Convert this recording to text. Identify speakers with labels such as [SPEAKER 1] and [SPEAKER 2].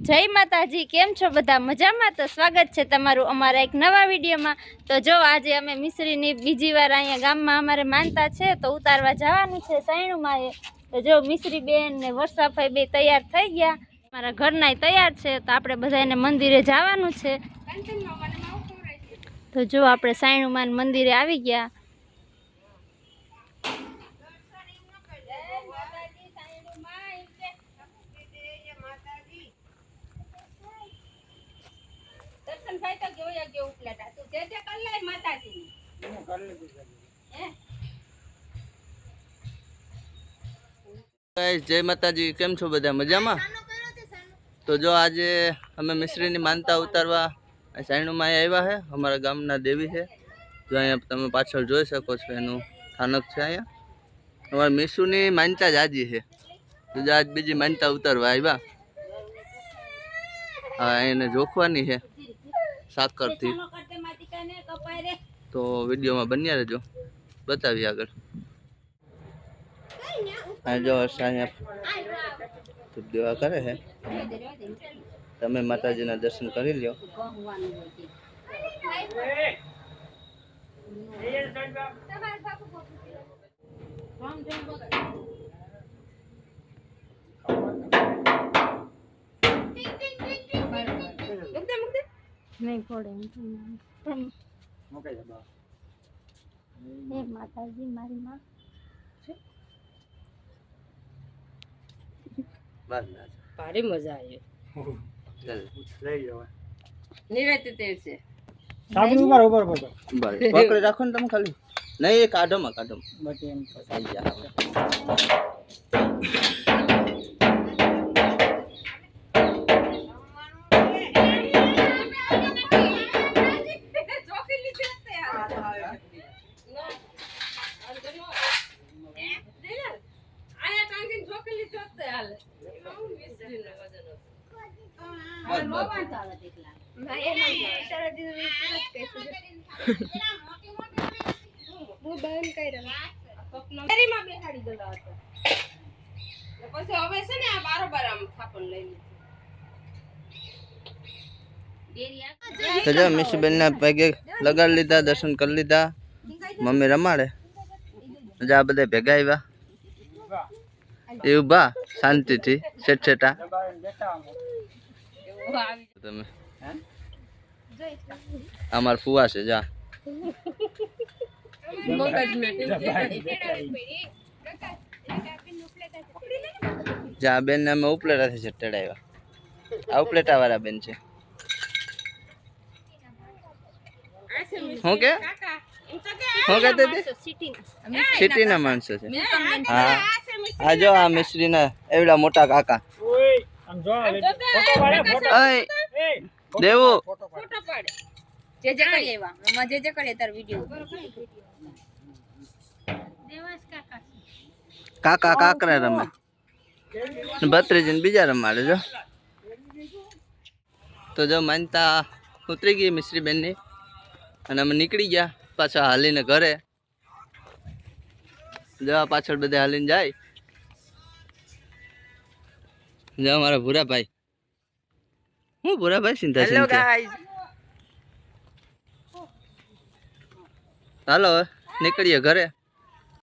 [SPEAKER 1] જય માતાજી, કેમ છો બધા? મજામાં? તો સ્વાગત છે તમારું અમારા એક નવા વિડીયોમાં। તો જો આજે અમે મિશ્રીની બીજી વાર અહીંયા ગામમાં અમારે માનતા છે તો ઉતારવા જવાનું છે સાયણુમાં। તો જો મિશ્રી બેન ને વર્ષાભાઈ બે તૈયાર થઈ ગયા, મારા ઘરના તૈયાર છે, તો આપણે બધાને મંદિરે જવાનું છે। તો જો આપણે સાયણુમાં મંદિરે આવી ગયા।
[SPEAKER 2] जय माताजी, केम छो बधा मजामा? तो जो आज हमें मिश्री मानता उतारवा सायणु में आया है। हमारा गामना देवी है जो अँ तब पाछळ जोई सको छो, एनु स्थानक है। अँ हमारे मिश्रू की मानता ज आजी है, तो आज बीजी मानता उतारवा आया। हाँ, एने जोखवानी है साकर थी। तो वीडियो में बनिया रहो, बतावी आगळ। जो देवा करे है, तमे माताजी ना दर्शन करी लियो।
[SPEAKER 1] नहीं पड़े माताजी मारी माँ
[SPEAKER 3] भारी मजा आयो।
[SPEAKER 2] चल
[SPEAKER 3] ले जाओ निराते तेल से
[SPEAKER 2] साबुन ऊपर ऊपर पकड़े राखो ने, तुम खाली नहीं काढो में बाकी एम आई जा। तो जो मिश्री बेन ने पैगे लगा लीधा, दर्शन कर लीधा, मम्मी रमाड़े। जो आ बधा भेगा आव्या ए उभा शांति थी सेटा तमे अमर फुआ से जा जा बेन ने उपलेटा थी चढ़ाव्या। आ उपलेटा वाला बेन छे। के कहते थे सिटी ना माणसो छे। हाँ, आ जो आ मिश्री ना एवડા मोटा काका देवू
[SPEAKER 1] जे करे एवा ममा जे करे तार वीडियो देवास काका
[SPEAKER 2] काकरा रमे भत्रीजी ने बीजा रमाड़े। जो तो जो मानता उतरी गई मिश्री बेन ने अने अमे निकली गया पाछा हालीने घरे। जो पाछळ बधे हालीने जाय। जो हमारा भूरा भाई, हूँ भूरा भाई चिंता चिंता। हालो निकलिए घरे।